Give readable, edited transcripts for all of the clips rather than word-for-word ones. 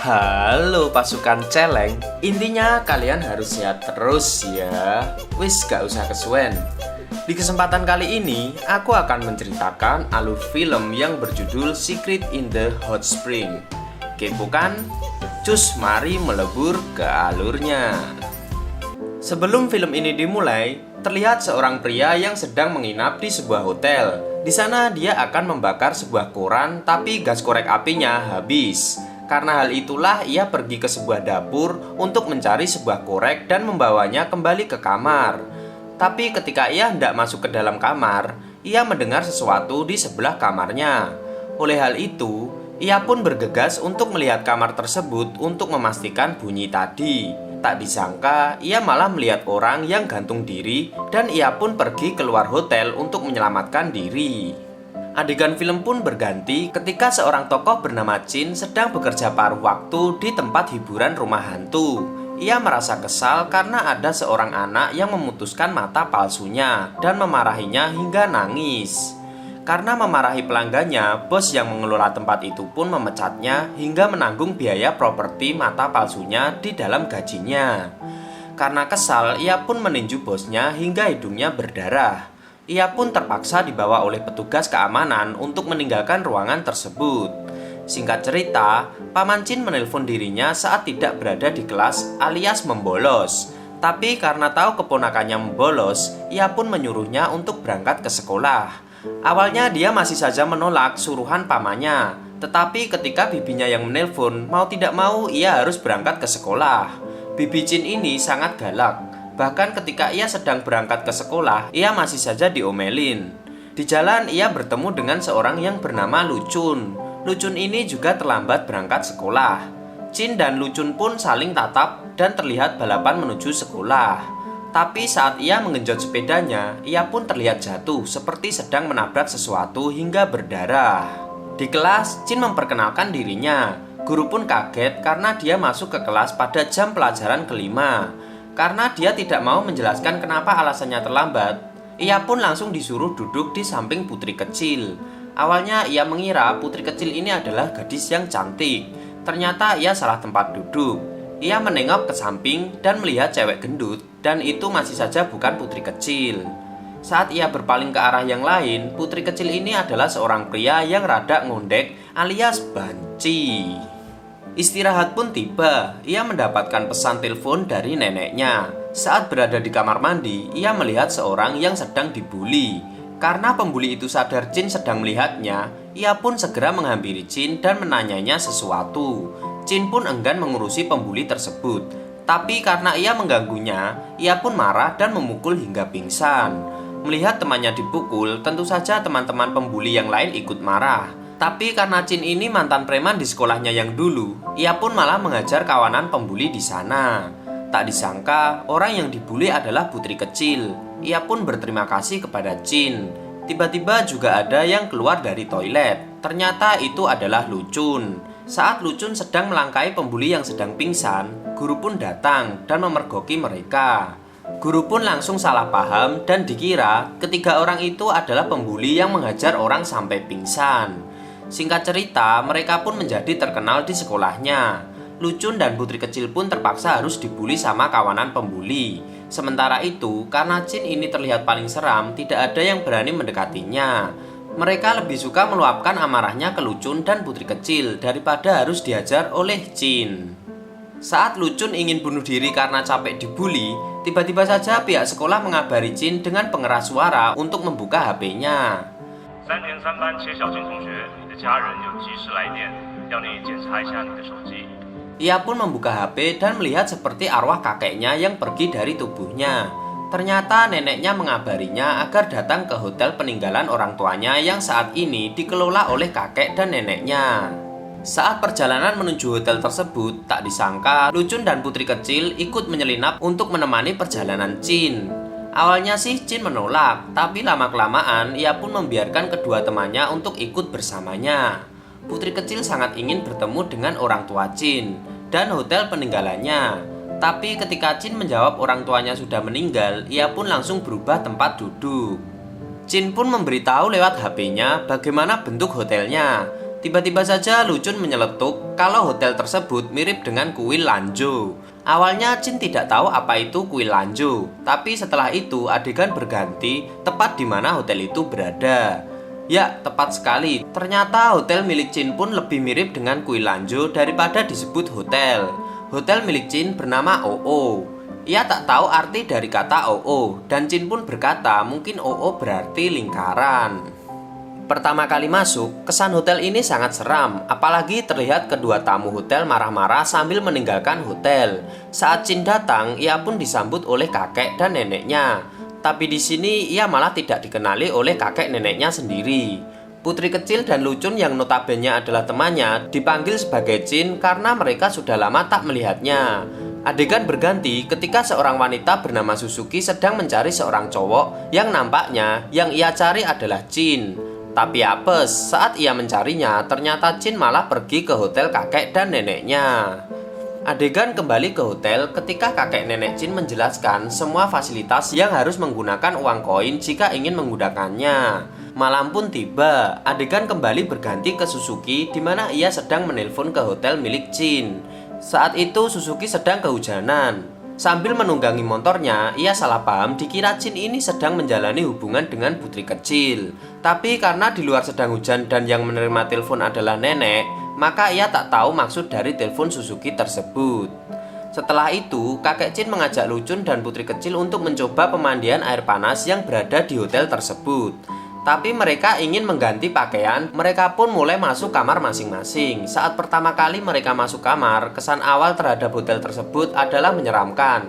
Halo pasukan celeng, intinya kalian harus sehat terus ya. Wis gak usah kesuwen. Di kesempatan kali ini, aku akan menceritakan alur film yang berjudul Secret in the Hot Spring. Kepo kan? Cus mari melebur ke alurnya. Sebelum film ini dimulai, terlihat seorang pria yang sedang menginap di sebuah hotel. Di sana dia akan membakar sebuah koran, tapi gas korek apinya habis. Karena hal itulah ia pergi ke sebuah dapur untuk mencari sebuah korek dan membawanya kembali ke kamar. Tapi ketika ia hendak masuk ke dalam kamar, ia mendengar sesuatu di sebelah kamarnya. Oleh hal itu, ia pun bergegas untuk melihat kamar tersebut untuk memastikan bunyi tadi. Tak disangka, ia malah melihat orang yang gantung diri dan ia pun pergi keluar hotel untuk menyelamatkan diri. Adegan film pun berganti ketika seorang tokoh bernama Chin sedang bekerja paruh waktu di tempat hiburan rumah hantu. Ia merasa kesal karena ada seorang anak yang memutuskan mata palsunya dan memarahinya hingga nangis. Karena memarahi pelanggannya, bos yang mengelola tempat itu pun memecatnya hingga menanggung biaya properti mata palsunya di dalam gajinya. Karena kesal, ia pun meninju bosnya hingga hidungnya berdarah. Ia pun terpaksa dibawa oleh petugas keamanan untuk meninggalkan ruangan tersebut. Singkat cerita, Paman Chin menelpon dirinya saat tidak berada di kelas alias membolos. Tapi karena tahu keponakannya membolos, ia pun menyuruhnya untuk berangkat ke sekolah. Awalnya dia masih saja menolak suruhan pamannya, tetapi ketika bibinya yang menelpon, mau tidak mau ia harus berangkat ke sekolah. Bibi Chin ini sangat galak. Bahkan ketika ia sedang berangkat ke sekolah, ia masih saja diomelin. Di jalan ia bertemu dengan seorang yang bernama Lucun. Lucun ini juga terlambat berangkat sekolah. Chin dan Lucun pun saling tatap dan terlihat balapan menuju sekolah. Tapi saat ia mengenjot sepedanya, ia pun terlihat jatuh seperti sedang menabrak sesuatu hingga berdarah. Di kelas, Chin memperkenalkan dirinya. Guru pun kaget karena dia masuk ke kelas pada jam pelajaran kelima. Karena dia tidak mau menjelaskan kenapa alasannya terlambat, ia pun langsung disuruh duduk di samping putri kecil. Awalnya ia mengira putri kecil ini adalah gadis yang cantik. Ternyata ia salah tempat duduk. Ia menengok ke samping dan melihat cewek gendut, dan itu masih saja bukan putri kecil. Saat ia berpaling ke arah yang lain, putri kecil ini adalah seorang pria yang rada ngondek alias banci. Istirahat pun tiba, ia mendapatkan pesan telepon dari neneknya. Saat berada di kamar mandi, ia melihat seorang yang sedang dibully. Karena pembuli itu sadar Chin sedang melihatnya, ia pun segera menghampiri Chin dan menanyanya sesuatu. Chin pun enggan mengurusi pembuli tersebut. Tapi karena ia mengganggunya, ia pun marah dan memukul hingga pingsan. Melihat temannya dipukul, tentu saja teman-teman pembuli yang lain ikut marah. Tapi karena Chin ini mantan preman di sekolahnya yang dulu, ia pun malah mengajar kawanan pembuli di sana. Tak disangka, orang yang dibully adalah putri kecil. Ia pun berterima kasih kepada Chin. Tiba-tiba juga ada yang keluar dari toilet. Ternyata itu adalah Lucun. Saat Lucun sedang melangkai pembuli yang sedang pingsan, guru pun datang dan memergoki mereka. Guru pun langsung salah paham dan dikira ketiga orang itu adalah pembuli yang menghajar orang sampai pingsan. Singkat cerita, mereka pun menjadi terkenal di sekolahnya. Lucun dan putri kecil pun terpaksa harus dibully sama kawanan pembuli. Sementara itu, karena Chin ini terlihat paling seram, tidak ada yang berani mendekatinya. Mereka lebih suka meluapkan amarahnya ke Lucun dan putri kecil daripada harus dihajar oleh Chin. Saat Lucun ingin bunuh diri karena capek dibully, tiba-tiba saja pihak sekolah mengabari Chin dengan pengeras suara untuk membuka HP-nya. 3年3班切小金同学，你的家人有急事来电，要你检查一下你的手机。 Ia pun membuka HP dan melihat seperti arwah kakeknya yang pergi dari tubuhnya. Ternyata neneknya mengabarinya agar datang ke hotel peninggalan orang tuanya yang saat ini dikelola oleh kakek dan neneknya. Saat perjalanan menuju hotel tersebut, tak disangka Lucun dan putri kecil ikut menyelinap untuk menemani perjalanan Chin. Awalnya sih Chin menolak, tapi lama-kelamaan ia pun membiarkan kedua temannya untuk ikut bersamanya. Putri kecil sangat ingin bertemu dengan orang tua Chin dan hotel peninggalannya. Tapi ketika Chin menjawab orang tuanya sudah meninggal, ia pun langsung berubah tempat duduk. Chin pun memberitahu lewat HP-nya bagaimana bentuk hotelnya. Tiba-tiba saja Lucun menyeletuk kalau hotel tersebut mirip dengan kuil Lanzhou. Awalnya Jin tidak tahu apa itu kuil Lanzhou, tapi setelah itu adegan berganti tepat di mana hotel itu berada. Ya, tepat sekali. Ternyata hotel milik Jin pun lebih mirip dengan kuil Lanzhou daripada disebut hotel. Hotel milik Jin bernama OO. Ia tak tahu arti dari kata OO, dan Jin pun berkata mungkin OO berarti lingkaran. Pertama kali masuk, kesan hotel ini sangat seram, apalagi terlihat kedua tamu hotel marah-marah sambil meninggalkan hotel. Saat Jin datang, ia pun disambut oleh kakek dan neneknya. Tapi di sini ia malah tidak dikenali oleh kakek neneknya sendiri. Putri kecil dan Lucun yang notabene adalah temannya dipanggil sebagai Jin karena mereka sudah lama tak melihatnya. Adegan berganti ketika seorang wanita bernama Suzuki sedang mencari seorang cowok yang nampaknya yang ia cari adalah Jin. Tapi apes, saat ia mencarinya, ternyata Jin malah pergi ke hotel kakek dan neneknya. Adegan kembali ke hotel ketika kakek nenek Jin menjelaskan semua fasilitas yang harus menggunakan uang koin jika ingin menggunakannya. Malam pun tiba, adegan kembali berganti ke Suzuki di mana ia sedang menelpon ke hotel milik Jin. Saat itu Suzuki sedang kehujanan. Sambil menunggangi motornya, ia salah paham dikira Jin ini sedang menjalani hubungan dengan putri kecil. Tapi karena di luar sedang hujan dan yang menerima telepon adalah nenek, maka ia tak tahu maksud dari telepon Suzuki tersebut. Setelah itu, kakek Jin mengajak Lucun dan putri kecil untuk mencoba pemandian air panas yang berada di hotel tersebut. Tapi mereka ingin mengganti pakaian, mereka pun mulai masuk kamar masing-masing. Saat pertama kali mereka masuk kamar, kesan awal terhadap hotel tersebut adalah menyeramkan.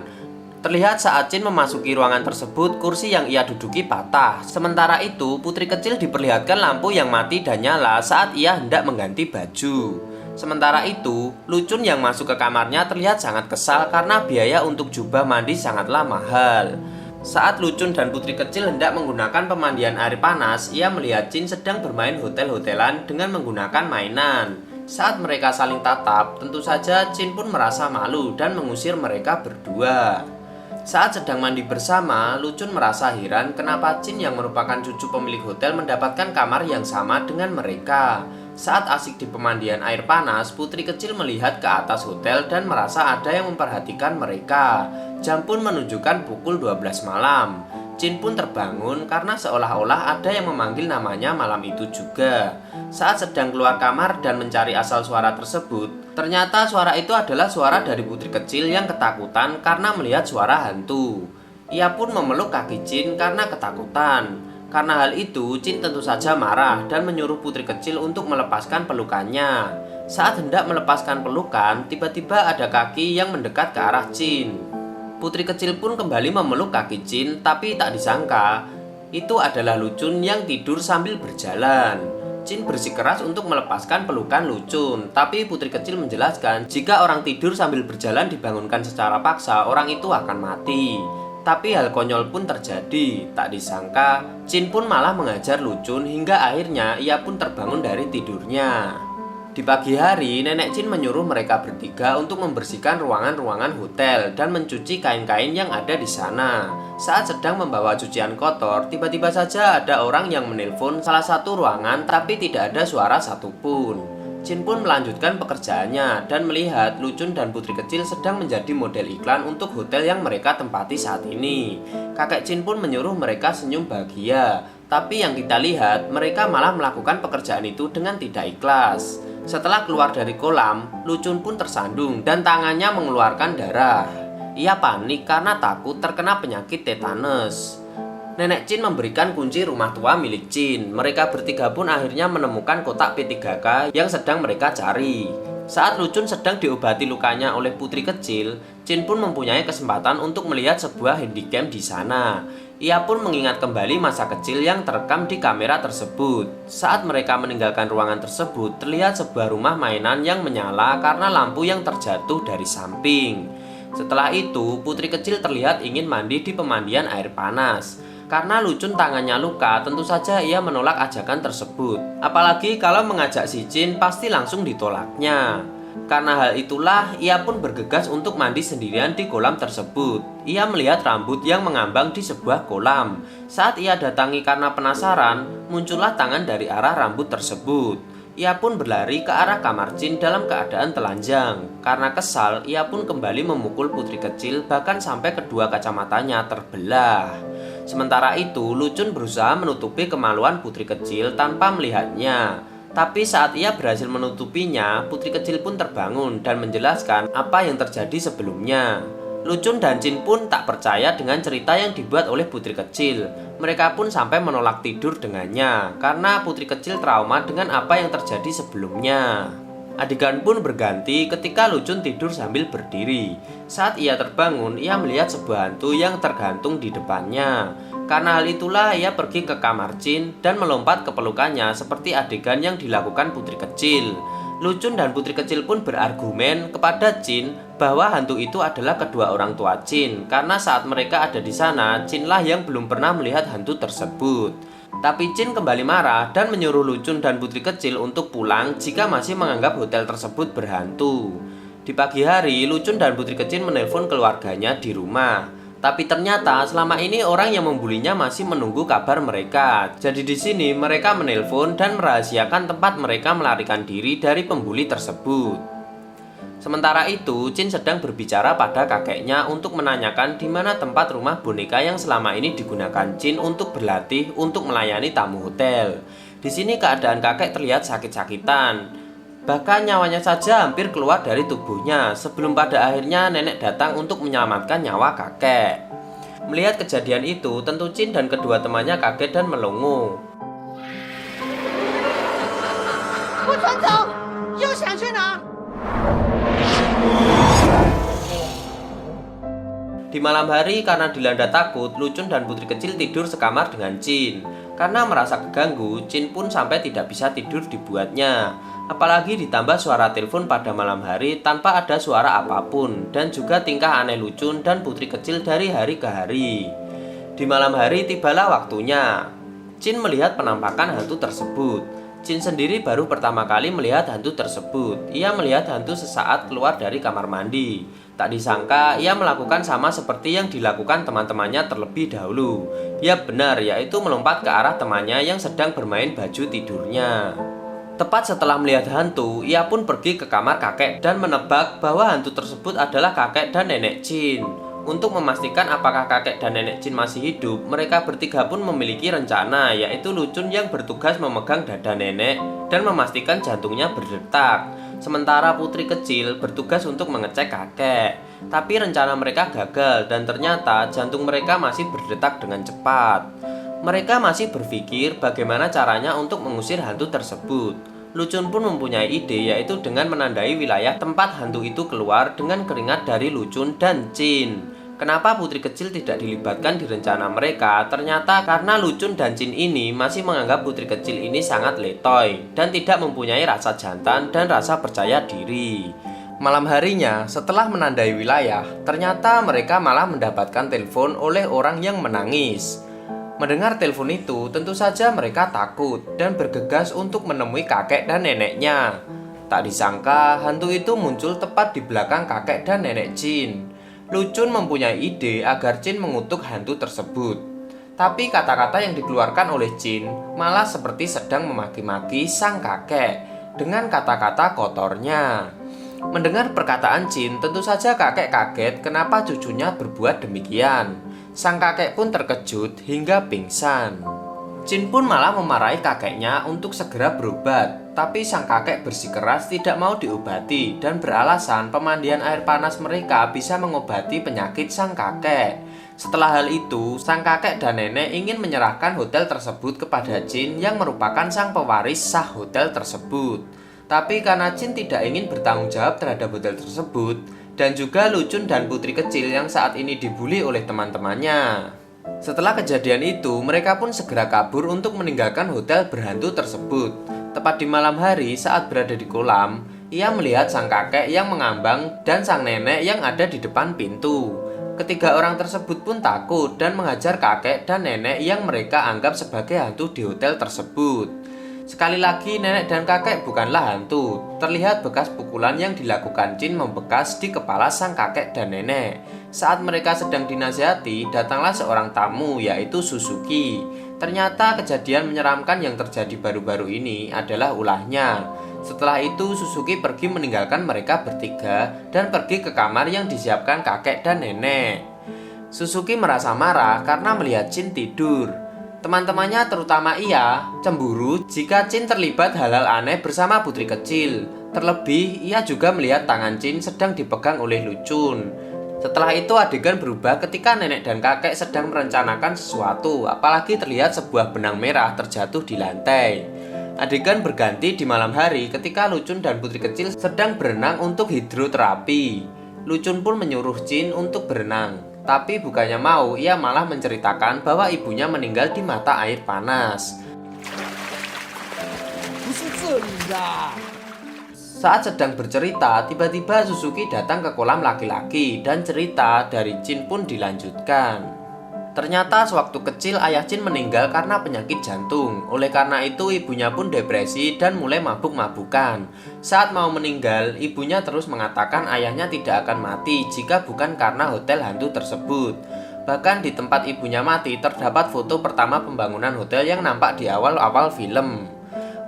Terlihat saat Jin memasuki ruangan tersebut, kursi yang ia duduki patah. Sementara itu, putri kecil diperlihatkan lampu yang mati dan nyala saat ia hendak mengganti baju. Sementara itu, Lucun yang masuk ke kamarnya terlihat sangat kesal karena biaya untuk jubah mandi sangatlah mahal. Saat Lucun dan putri kecil hendak menggunakan pemandian air panas, ia melihat Jin sedang bermain hotel-hotelan dengan menggunakan mainan. Saat mereka saling tatap, tentu saja Jin pun merasa malu dan mengusir mereka berdua. Saat sedang mandi bersama, Lucun merasa heran kenapa Jin yang merupakan cucu pemilik hotel mendapatkan kamar yang sama dengan mereka. Saat asik di pemandian air panas, putri kecil melihat ke atas hotel dan merasa ada yang memperhatikan mereka. Jam pun menunjukkan pukul 12 malam. Jin pun terbangun karena seolah-olah ada yang memanggil namanya malam itu juga. Saat sedang keluar kamar dan mencari asal suara tersebut, ternyata suara itu adalah suara dari putri kecil yang ketakutan karena melihat suara hantu. Ia pun memeluk kaki Jin karena ketakutan. Karena hal itu, Jin tentu saja marah dan menyuruh putri kecil untuk melepaskan pelukannya. Saat hendak melepaskan pelukan, tiba-tiba ada kaki yang mendekat ke arah Jin. Putri kecil pun kembali memeluk kaki Jin, tapi tak disangka itu adalah Lucun yang tidur sambil berjalan. Jin bersikeras untuk melepaskan pelukan Lucun, tapi putri kecil menjelaskan jika orang tidur sambil berjalan dibangunkan secara paksa, orang itu akan mati. Tapi hal konyol pun terjadi. Tak disangka, Jin pun malah mengajar Lucun hingga akhirnya ia pun terbangun dari tidurnya. Di pagi hari, nenek Jin menyuruh mereka bertiga untuk membersihkan ruangan-ruangan hotel dan mencuci kain-kain yang ada di sana. Saat sedang membawa cucian kotor, tiba-tiba saja ada orang yang menelpon salah satu ruangan tapi tidak ada suara satupun. Jin pun melanjutkan pekerjaannya dan melihat Lucun dan putri kecil sedang menjadi model iklan untuk hotel yang mereka tempati saat ini. Kakek Jin pun menyuruh mereka senyum bahagia, tapi yang kita lihat mereka malah melakukan pekerjaan itu dengan tidak ikhlas. Setelah keluar dari kolam, Lucun pun tersandung dan tangannya mengeluarkan darah. Ia panik karena takut terkena penyakit tetanus. Nenek Jin memberikan kunci rumah tua milik Jin. Mereka bertiga pun akhirnya menemukan kotak P3K yang sedang mereka cari. Saat Lucun sedang diobati lukanya oleh putri kecil, Jin pun mempunyai kesempatan untuk melihat sebuah handycam di sana. Ia pun mengingat kembali masa kecil yang terekam di kamera tersebut. Saat mereka meninggalkan ruangan tersebut, terlihat sebuah rumah mainan yang menyala karena lampu yang terjatuh dari samping. Setelah itu, putri kecil terlihat ingin mandi di pemandian air panas. Karena Lucun tangannya luka, tentu saja ia menolak ajakan tersebut. Apalagi kalau mengajak si Jin, pasti langsung ditolaknya. Karena hal itulah, ia pun bergegas untuk mandi sendirian di kolam tersebut. Ia melihat rambut yang mengambang di sebuah kolam. Saat ia datangi karena penasaran, muncullah tangan dari arah rambut tersebut. Ia pun berlari ke arah kamar Jin dalam keadaan telanjang. Karena kesal, ia pun kembali memukul putri kecil bahkan sampai kedua kacamatanya terbelah. Sementara itu, Lucun berusaha menutupi kemaluan putri kecil tanpa melihatnya. Tapi saat ia berhasil menutupinya, putri kecil pun terbangun dan menjelaskan apa yang terjadi sebelumnya. Lucun dan Jin pun tak percaya dengan cerita yang dibuat oleh putri kecil. Mereka pun sampai menolak tidur dengannya karena putri kecil trauma dengan apa yang terjadi sebelumnya. Adegan pun berganti ketika Lucun tidur sambil berdiri. Saat ia terbangun, ia melihat sebuah hantu yang tergantung di depannya. Karena hal itulah ia pergi ke kamar Jin dan melompat ke pelukannya seperti adegan yang dilakukan putri kecil. Lucun dan putri kecil pun berargumen kepada Jin bahwa hantu itu adalah kedua orang tua Jin karena saat mereka ada di sana, Jinlah yang belum pernah melihat hantu tersebut. Tapi Jin kembali marah dan menyuruh Lucun dan putri kecil untuk pulang jika masih menganggap hotel tersebut berhantu. Di pagi hari, Lucun dan putri kecil menelpon keluarganya di rumah. Tapi ternyata selama ini orang yang membulinya masih menunggu kabar mereka. Jadi di sini mereka menelpon dan merahasiakan tempat mereka melarikan diri dari pembuli tersebut. Sementara itu, Jin sedang berbicara pada kakeknya untuk menanyakan di mana tempat rumah boneka yang selama ini digunakan Jin untuk berlatih untuk melayani tamu hotel. Di sini keadaan kakek terlihat sakit-sakitan. Bahkan nyawanya saja hampir keluar dari tubuhnya sebelum pada akhirnya nenek datang untuk menyelamatkan nyawa kakek. Melihat kejadian itu, tentu Jin dan kedua temannya kaget dan melongo. Di malam hari karena dilanda takut, Lucun dan putri kecil tidur sekamar dengan Jin. Karena merasa keganggu, Jin pun sampai tidak bisa tidur dibuatnya. Apalagi ditambah suara telepon pada malam hari tanpa ada suara apapun. Dan juga tingkah aneh Lucun dan putri kecil dari hari ke hari. Di malam hari tibalah waktunya. Jin melihat penampakan hantu tersebut. Jin sendiri baru pertama kali melihat hantu tersebut. Ia melihat hantu sesaat keluar dari kamar mandi. Tak disangka ia melakukan sama seperti yang dilakukan teman-temannya terlebih dahulu. Ya benar, yaitu melompat ke arah temannya yang sedang bermain baju tidurnya. Tepat setelah melihat hantu, ia pun pergi ke kamar kakek dan menebak bahwa hantu tersebut adalah kakek dan nenek Jin. Untuk memastikan apakah kakek dan nenek Jin masih hidup, mereka bertiga pun memiliki rencana, yaitu Lucun yang bertugas memegang dada nenek dan memastikan jantungnya berdetak. Sementara putri kecil bertugas untuk mengecek kakek. Tapi rencana mereka gagal dan ternyata jantung mereka masih berdetak dengan cepat. Mereka masih berpikir bagaimana caranya untuk mengusir hantu tersebut. Lucun pun mempunyai ide, yaitu dengan menandai wilayah tempat hantu itu keluar dengan keringat dari Lucun dan Jin. Kenapa putri kecil tidak dilibatkan di rencana mereka? Ternyata karena Lucun dan Jin ini masih menganggap putri kecil ini sangat letoy dan tidak mempunyai rasa jantan dan rasa percaya diri. Malam harinya, setelah menandai wilayah, ternyata mereka malah mendapatkan telepon oleh orang yang menangis. Mendengar telepon itu, tentu saja mereka takut dan bergegas untuk menemui kakek dan neneknya. Tak disangka, hantu itu muncul tepat di belakang kakek dan nenek Jin. Lucun mempunyai ide agar Jin mengutuk hantu tersebut. Tapi kata-kata yang dikeluarkan oleh Jin malah seperti sedang memaki-maki sang kakek dengan kata-kata kotornya. Mendengar perkataan Jin, tentu saja kakek kaget kenapa cucunya berbuat demikian. Sang kakek pun terkejut hingga pingsan. Jin pun malah memarahi kakeknya untuk segera berobat. Tapi sang kakek bersikeras tidak mau diobati dan beralasan pemandian air panas mereka bisa mengobati penyakit sang kakek. Setelah hal itu, sang kakek dan nenek ingin menyerahkan hotel tersebut kepada Jin yang merupakan sang pewaris sah hotel tersebut. Tapi karena Jin tidak ingin bertanggung jawab terhadap hotel tersebut, dan juga Lucun dan putri kecil yang saat ini dibully oleh teman-temannya. Setelah kejadian itu, mereka pun segera kabur untuk meninggalkan hotel berhantu tersebut. Tepat di malam hari saat berada di kolam, ia melihat sang kakek yang mengambang dan sang nenek yang ada di depan pintu. Ketiga orang tersebut pun takut dan menghajar kakek dan nenek yang mereka anggap sebagai hantu di hotel tersebut. Sekali lagi, nenek dan kakek bukanlah hantu. Terlihat bekas pukulan yang dilakukan Jin membekas di kepala sang kakek dan nenek. Saat mereka sedang dinasihati, datanglah seorang tamu, yaitu Suzuki. Ternyata kejadian menyeramkan yang terjadi baru-baru ini adalah ulahnya. Setelah itu Suzuki pergi meninggalkan mereka bertiga dan pergi ke kamar yang disiapkan kakek dan nenek. Suzuki merasa marah karena melihat Chin tidur. Teman-temannya terutama ia cemburu jika Chin terlibat hal-hal aneh bersama putri kecil. Terlebih ia juga melihat tangan Chin sedang dipegang oleh Lucun. Setelah itu adegan berubah ketika nenek dan kakek sedang merencanakan sesuatu, apalagi terlihat sebuah benang merah terjatuh di lantai. Adegan berganti di malam hari ketika Lucun dan putri kecil sedang berenang untuk hidroterapi. Lucun pun menyuruh Chin untuk berenang, tapi bukannya mau, ia malah menceritakan bahwa ibunya meninggal di mata air panas. Saat sedang bercerita, tiba-tiba Suzuki datang ke kolam laki-laki dan cerita dari Chin pun dilanjutkan. Ternyata sewaktu kecil ayah Chin meninggal karena penyakit jantung. Oleh karena itu ibunya pun depresi dan mulai mabuk-mabukan. Saat mau meninggal, ibunya terus mengatakan ayahnya tidak akan mati jika bukan karena hotel hantu tersebut. Bahkan di tempat ibunya mati terdapat foto pertama pembangunan hotel yang nampak di awal-awal film.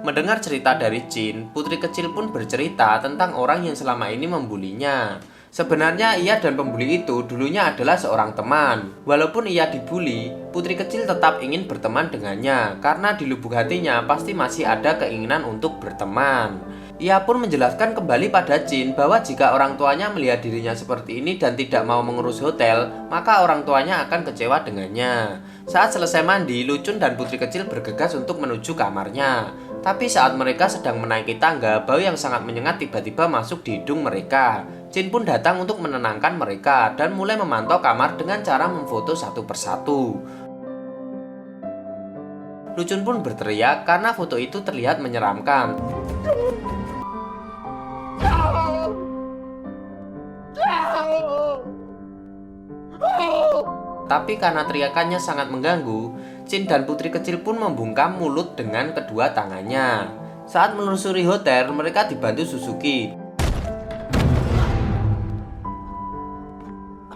Mendengar cerita dari Chin, putri kecil pun bercerita tentang orang yang selama ini membulinya. Sebenarnya ia dan pembuli itu dulunya adalah seorang teman. Walaupun ia dibully, putri kecil tetap ingin berteman dengannya karena di lubuk hatinya pasti masih ada keinginan untuk berteman. Ia pun menjelaskan kembali pada Chin bahwa jika orang tuanya melihat dirinya seperti ini dan tidak mau mengurus hotel, maka orang tuanya akan kecewa dengannya. Saat selesai mandi, Lucun dan putri kecil bergegas untuk menuju kamarnya. Tapi saat mereka sedang menaiki tangga, bau yang sangat menyengat tiba-tiba masuk di hidung mereka. Chin pun datang untuk menenangkan mereka dan mulai memantau kamar dengan cara memfoto satu persatu. Lucun pun berteriak karena foto itu terlihat menyeramkan. Tapi karena teriakannya sangat mengganggu, Chin dan putri kecil pun membungkam mulut dengan kedua tangannya. Saat menelusuri hotel, mereka dibantu Suzuki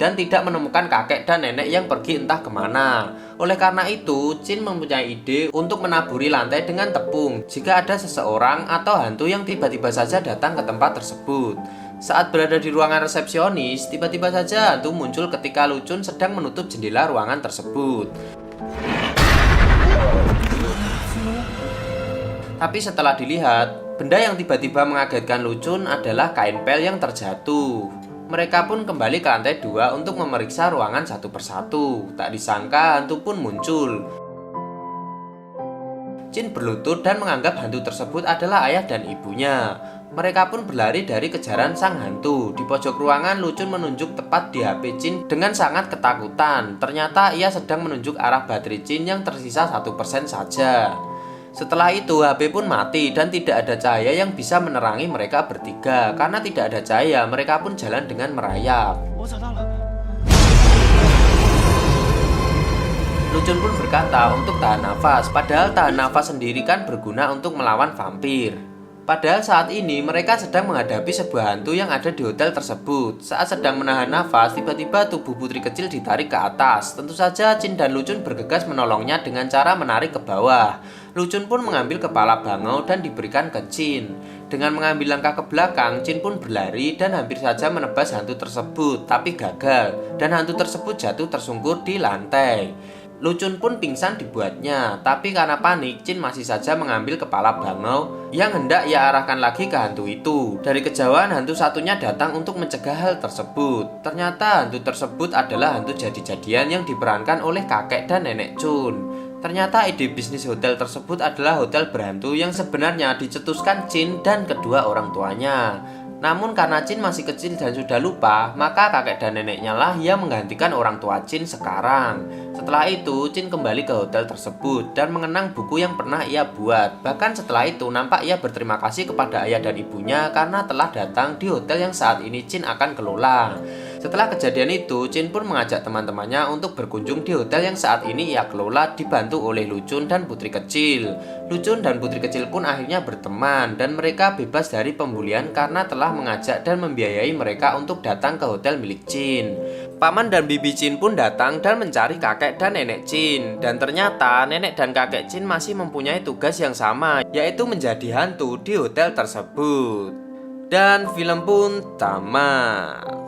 dan tidak menemukan kakek dan nenek yang pergi entah kemana. Oleh karena itu, Chin mempunyai ide untuk menaburi lantai dengan tepung jika ada seseorang atau hantu yang tiba-tiba saja datang ke tempat tersebut. Saat berada di ruangan resepsionis, tiba-tiba saja hantu muncul ketika Lucun sedang menutup jendela ruangan tersebut. Tapi setelah dilihat, benda yang tiba-tiba mengagetkan Lucun adalah kain pel yang terjatuh. Mereka pun kembali ke lantai 2 untuk memeriksa ruangan satu persatu. Tak disangka hantu pun muncul. Chin berlutut dan menganggap hantu tersebut adalah ayah dan ibunya. Mereka pun berlari dari kejaran sang hantu. Di pojok ruangan, Lucun menunjuk tepat di HP Chin dengan sangat ketakutan. Ternyata ia sedang menunjuk arah baterai Chin yang tersisa 1% saja. Setelah itu HP pun mati dan tidak ada cahaya yang bisa menerangi mereka bertiga. Karena tidak ada cahaya, mereka pun jalan dengan merayap. Lucun pun berkata untuk tahan nafas, padahal tahan nafas sendiri kan berguna untuk melawan vampir. Padahal saat ini mereka sedang menghadapi sebuah hantu yang ada di hotel tersebut. Saat sedang menahan nafas, tiba-tiba tubuh putri kecil ditarik ke atas. Tentu saja Chin dan Lucun bergegas menolongnya dengan cara menarik ke bawah. Lucun pun mengambil kepala bangau dan diberikan ke Chin. Dengan mengambil langkah ke belakang, Chin pun berlari dan hampir saja menebas hantu tersebut, tapi gagal. Dan hantu tersebut jatuh tersungkur di lantai. Lucun pun pingsan dibuatnya, tapi karena panik, Chin masih saja mengambil kepala bangau yang hendak ia arahkan lagi ke hantu itu. Dari kejauhan, hantu satunya datang untuk mencegah hal tersebut. Ternyata hantu tersebut adalah hantu jadi-jadian yang diperankan oleh kakek dan nenek Chun. Ternyata ide bisnis hotel tersebut adalah hotel berhantu yang sebenarnya dicetuskan Chin dan kedua orang tuanya. Namun karena Chin masih kecil dan sudah lupa, maka kakek dan neneknya lah yang menggantikan orang tua Chin sekarang. Setelah itu, Chin kembali ke hotel tersebut dan mengenang buku yang pernah ia buat. Bahkan setelah itu, nampak ia berterima kasih kepada ayah dan ibunya karena telah datang di hotel yang saat ini Chin akan kelola. Setelah kejadian itu, Chin pun mengajak teman-temannya untuk berkunjung di hotel yang saat ini ia kelola dibantu oleh Lucun dan putri kecil. Lucun dan putri kecil pun akhirnya berteman dan mereka bebas dari pembulian karena telah mengajak dan membiayai mereka untuk datang ke hotel milik Chin. Paman dan bibi Chin pun datang dan mencari kakek dan nenek Chin. Dan ternyata nenek dan kakek Chin masih mempunyai tugas yang sama, yaitu menjadi hantu di hotel tersebut. Dan film pun tamat.